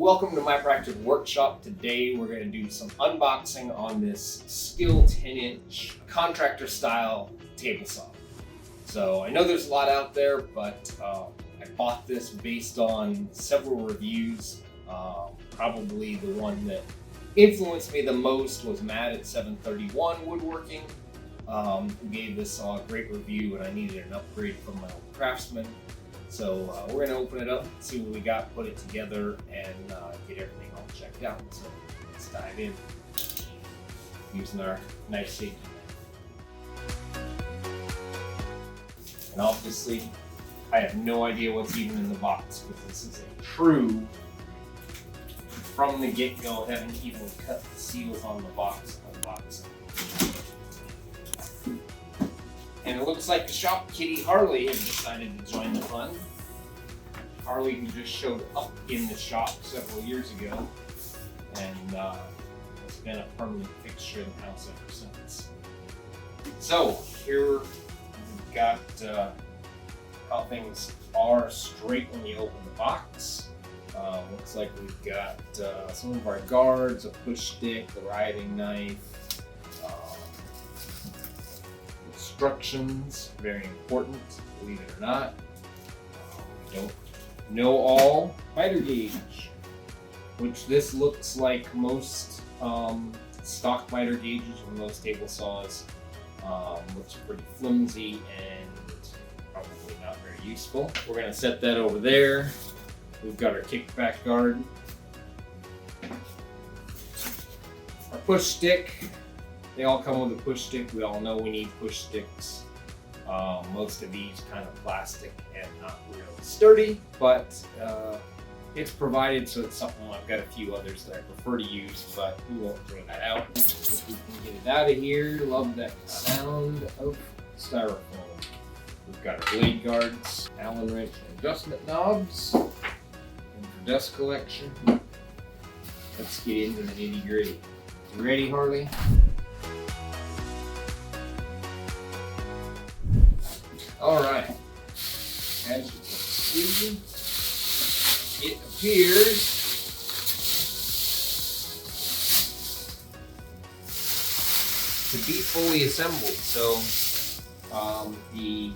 welcome to my practice workshop. Today we're going to do some unboxing on this Skil 10-inch contractor style table saw. So I know there's a lot out there, but I bought this based on several reviews. Probably the one that influenced me the most was Matt at 731 Woodworking, who gave this saw a great review, and I needed an upgrade from my old Craftsman. So we're going to open it up, see what we got, put it together, and get everything all checked out. So let's dive in using our knife safety. And obviously, I have no idea what's even in the box, because this is a true, from the get-go, haven't even cut the seals on the box unboxing. And it looks like the shop kitty Harley has decided to join the fun. Harley, who just showed up in the shop several years ago, and has been a permanent fixture in the house ever since. So here we've got how things are straight when you open the box. Looks like we've got some of our guards, a push stick, the rioting knife, instructions, very important, believe it or not. We don't know all miter gauge, which this looks like most stock miter gauges from those table saws. Looks pretty flimsy and probably not very useful. We're going to set that over there. We've got our kickback guard, our push stick. They all come with a push stick. We all know we need push sticks. Most of these kind of plastic and not real sturdy, but it's provided, so it's something. I've got a few others that I prefer to use, but we won't throw that out. If we can get it out of here, love that sound of styrofoam. We've got our blade guards, Allen wrench and adjustment knobs, and for dust collection. Let's get into the nitty-gritty. You ready, Harley? All right, as you can see, it appears to be fully assembled. So the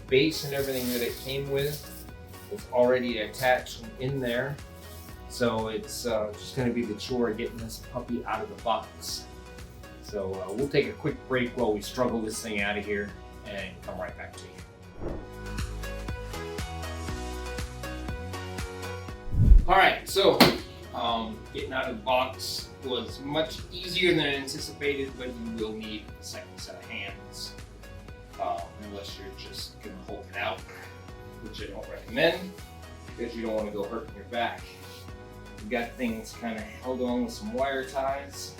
base and everything that it came with is already attached in there. So it's just going to be the chore of getting this puppy out of the box. So we'll take a quick break while we struggle this thing out of here and come right back to you. Alright, so getting out of the box was much easier than anticipated, but you will need a second set of hands unless you're just going to hold it out, which I don't recommend because you don't want to go hurting your back. We've got things kind of held on with some wire ties.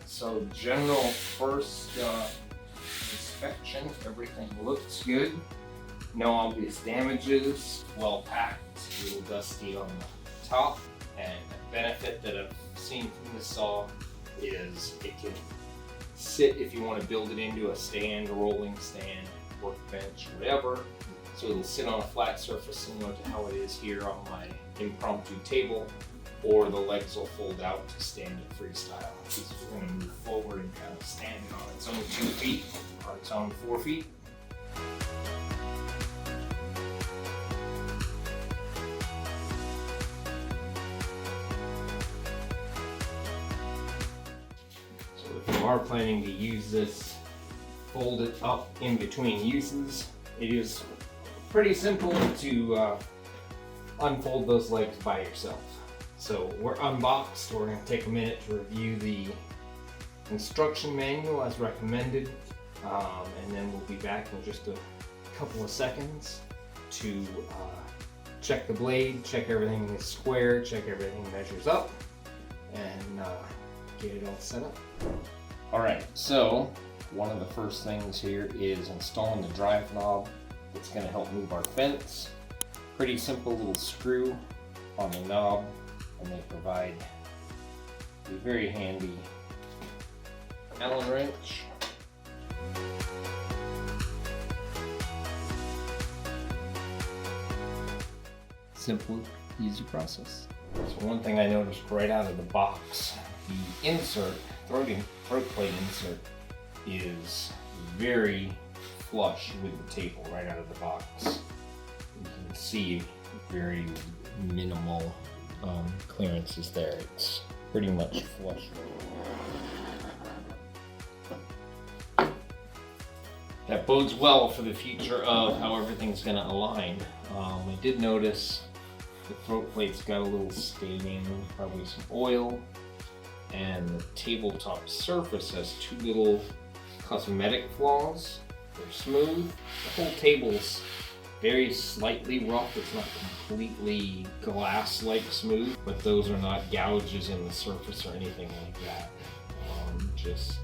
So general first inspection, everything looks good. No obvious damages, well packed, a little dusty on the top. And the benefit that I've seen from this saw is it can sit if you want to build it into a stand, a rolling stand, workbench, whatever. So it'll sit on a flat surface similar to how it is here on my impromptu table, or the legs will fold out to stand it freestyle. So we're going to move forward and kind of stand it on its own 2 feet or its own 4 feet. So if you are planning to use this, fold it up in between uses. It is pretty simple to unfold those legs by yourself. So we're unboxed. We're going to take a minute to review the instruction manual as recommended, and then we'll be back in just a couple of seconds to check the blade, check everything is square, check everything measures up, and get it all set up. Alright, so one of the first things here is installing the drive knob. It's going to help move our fence. Pretty simple little screw on the knob, and they provide a very handy Allen wrench. Simple, easy process. So one thing I noticed right out of the box, the insert, throat plate insert, is very flush with the table right out of the box. You can see very minimal clearances there. It's pretty much flush. That bodes well for the future of how everything's going to align. I did notice the throat plate's got a little staining, probably some oil, and the tabletop surface has two little cosmetic flaws. They're smooth. The whole table's very slightly rough. It's not completely glass-like smooth, but those are not gouges in the surface or anything like that. Just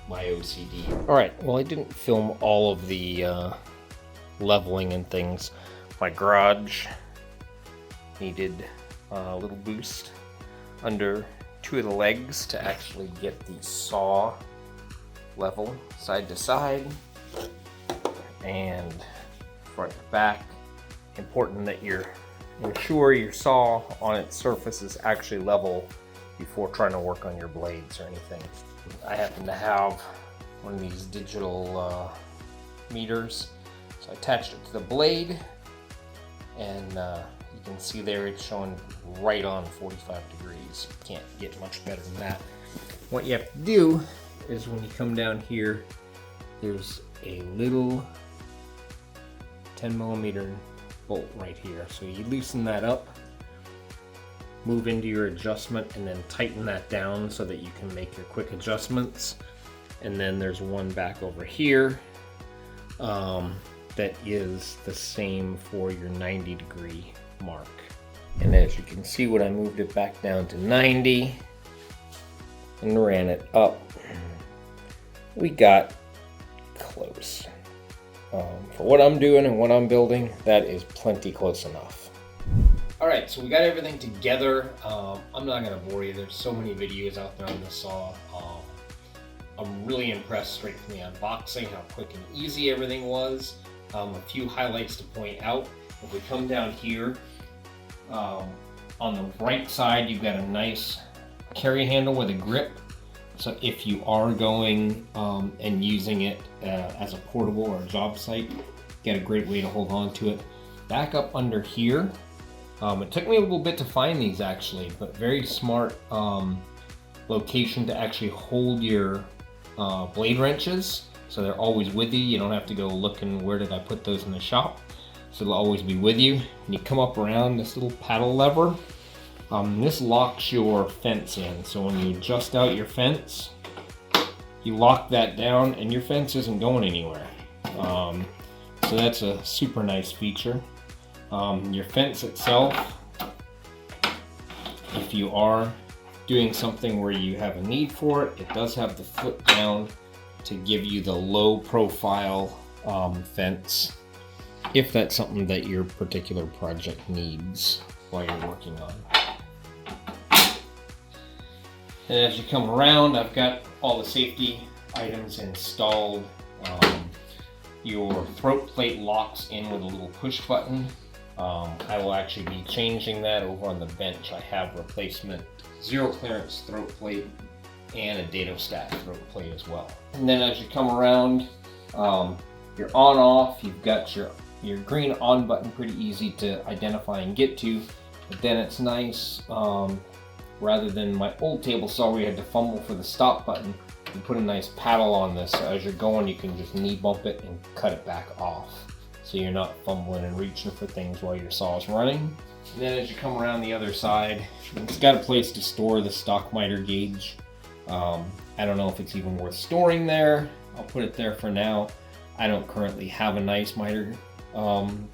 my OCD. All right, well, I didn't film all of the leveling and things. My garage needed a little boost under two of the legs to actually get the saw level side to side and front to back. Important that you ensure your saw on its surface is actually level before trying to work on your blades or anything. I happen to have one of these digital meters, so I attached it to the blade, and you can see there it's showing right on 45 degrees. Can't get much better than that. What you have to do is when you come down here, there's a little 10mm bolt right here. So you loosen that up, move into your adjustment, and then tighten that down so that you can make your quick adjustments. And then there's one back over here that is the same for your 90-degree mark. And as you can see, when I moved it back down to 90 and ran it up, we got close. For what I'm doing and what I'm building, that is plenty close enough. All right, so we got everything together. I'm not gonna bore you. There's so many videos out there on this saw. I'm really impressed straight from the unboxing, how quick and easy everything was. A few highlights to point out. If we come down here, on the right side, you've got a nice carry handle with a grip. So if you are going and using it as a portable or a job site, you get a great way to hold on to it. Back up under here, it took me a little bit to find these actually, but very smart location to actually hold your blade wrenches. So they're always with you. You don't have to go looking, where did I put those in the shop? So they'll always be with you. And you come up around this little paddle lever. This locks your fence in. So when you adjust out your fence, you lock that down and your fence isn't going anywhere. So that's a super nice feature. Your fence itself, if you are doing something where you have a need for it, it does have the flip down to give you the low profile fence, if that's something that your particular project needs while you're working on. And as you come around, I've got all the safety items installed. Your throat plate locks in with a little push button. I will actually be changing that over on the bench. I have replacement zero clearance throat plate and a datostat throat plate as well. And then as you come around, your on off, you've got your green on button, pretty easy to identify and get to. But then it's nice, rather than my old table saw where you had to fumble for the stop button, you put a nice paddle on this, so as you're going you can just knee bump it and cut it back off. So you're not fumbling and reaching for things while your saw is running. And then as you come around the other side, it's got a place to store the stock miter gauge. I don't know if it's even worth storing there. I'll put it there for now. I don't currently have a nice miter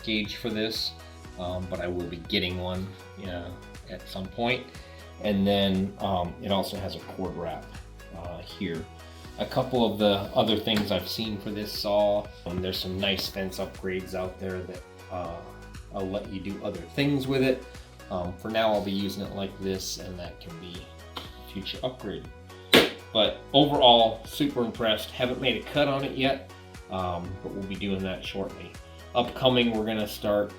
gauge for this, but I will be getting one at some point. And then it also has a cord wrap here. A couple of the other things I've seen for this saw, there's some nice fence upgrades out there that I'll let you do other things with it. For now I'll be using it like this, and that can be future upgraded. But overall, super impressed. Haven't made a cut on it yet, but we'll be doing that shortly. Upcoming, we're gonna start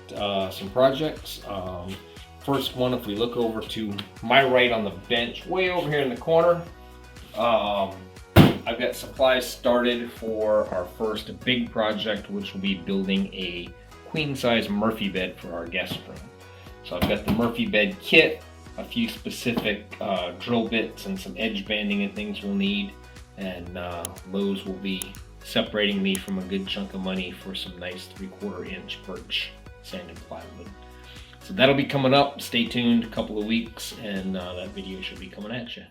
some projects. First one, if we look over to my right on the bench, way over here in the corner, I've got supplies started for our first big project, which will be building a queen size Murphy bed for our guest room. So I've got the Murphy bed kit, a few specific drill bits and some edge banding and things we'll need, and those will be separating me from a good chunk of money for some nice 3/4 inch birch sanded plywood. So that'll be coming up. Stay tuned, a couple of weeks, and that video should be coming at you.